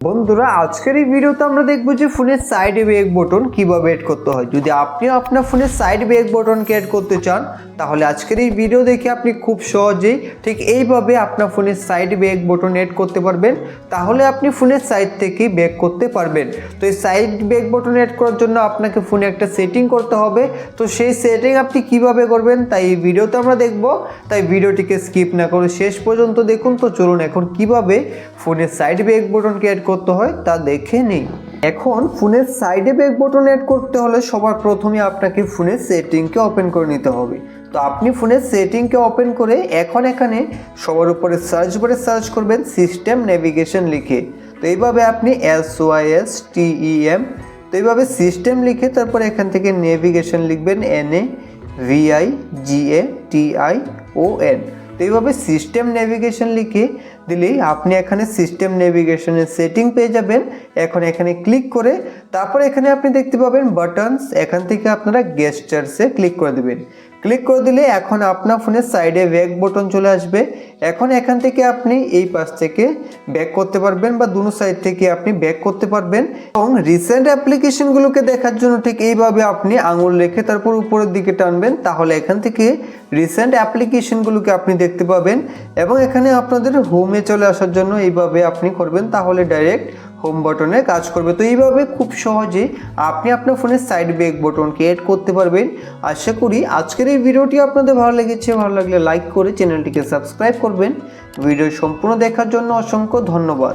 বন্ধুরা আজকের এই ভিডিওতে আমরা দেখব যে ফোনের সাইডে ব্যাক বাটন কিভাবে এড করতে হয়। যদি আপনি আপনার ফোনের সাইড ব্যাক বাটনকে এড করতে চান তাহলে আজকের এই ভিডিও দেখে আপনি খুব সহজেই ঠিক এইভাবে আপনার ফোনের সাইড ব্যাক বাটন এড করতে পারবেন। তাহলে আপনি ফোনের সাইড থেকে ব্যাক করতে পারবেন। তো এই সাইড ব্যাক বাটন এড করার জন্য আপনাকে ফোনে একটা সেটিং করতে হবে। তো সেই সেটিং আপনি কিভাবে করবেন তাই এই ভিডিওতে আমরা দেখব। তাই ভিডিওটিকে স্কিপ না করে শেষ পর্যন্ত দেখুন। তো চলুন এখন কিভাবে ফোনের সাইড ব্যাক বাটনকে এড করতে হয় তা দেখে নিই। এখন ফোনের সাইডে ব্যাক বাটন এড করতে হলে সবার প্রথমে আপনাকে ফোনের সেটিংকে ওপেন করে নিতে হবে। তো আপনি ফোনের সেটিংকে ওপেন করে এখন এখানে সবার উপরে সার্চ বারে সার্চ করবেন সিস্টেম নেভিগেশন লিখে। তো এইভাবে আপনি SYSTEM তো এইভাবে সিস্টেম লিখে তারপর এখান থেকে নেভিগেশন লিখবেন NAVIGATION। তো এইভাবে সিস্টেম নেভিগেশন লিখে দিলেই আপনি এখানে সিস্টেম নেভিগেশনের সেটিং পেয়ে যাবেন। এখন এখানে ক্লিক করে তারপর এখানে আপনি দেখতে পাবেন বাটনস, এখান থেকে আপনারা গেস্টারসে ক্লিক করে দেবেন। ক্লিক করে দিলে এখন আপনার ফোনের সাইডে ব্যাক বাটন চলে আসবে। এখন এখান থেকে আপনি এই পাশ থেকে ব্যাক করতে পারবেন বা দুনো সাইড থেকে আপনি ব্যাক করতে পারবেন। এবং রিসেন্ট অ্যাপ্লিকেশনগুলোকে দেখার জন্য ঠিক এইভাবে আপনি আঙুল রেখে তারপর উপরের দিকে টানবেন, তাহলে এখান থেকে রিসেন্ট অ্যাপ্লিকেশনগুলোকে আপনি দেখতে পাবেন। এবং এখানে আপনাদের হোমে চলে আসার জন্য এইভাবে আপনি করবেন, তাহলে ডাইরেক্ট হোম বাটনে কাজ করবে। তো এইভাবে খুব সহজে আপনি আপনার ফোনের সাইড ব্যাক বাটনকে এড করতে পারবেন। আশা করি আজকের এই ভিডিওটি আপনাদের ভালো লেগেছে। ভালো লাগলে লাইক করে চ্যানেলটিকে সাবস্ক্রাইব করবেন। ভিডিও সম্পূর্ণ দেখার জন্য অসংখ্য ধন্যবাদ।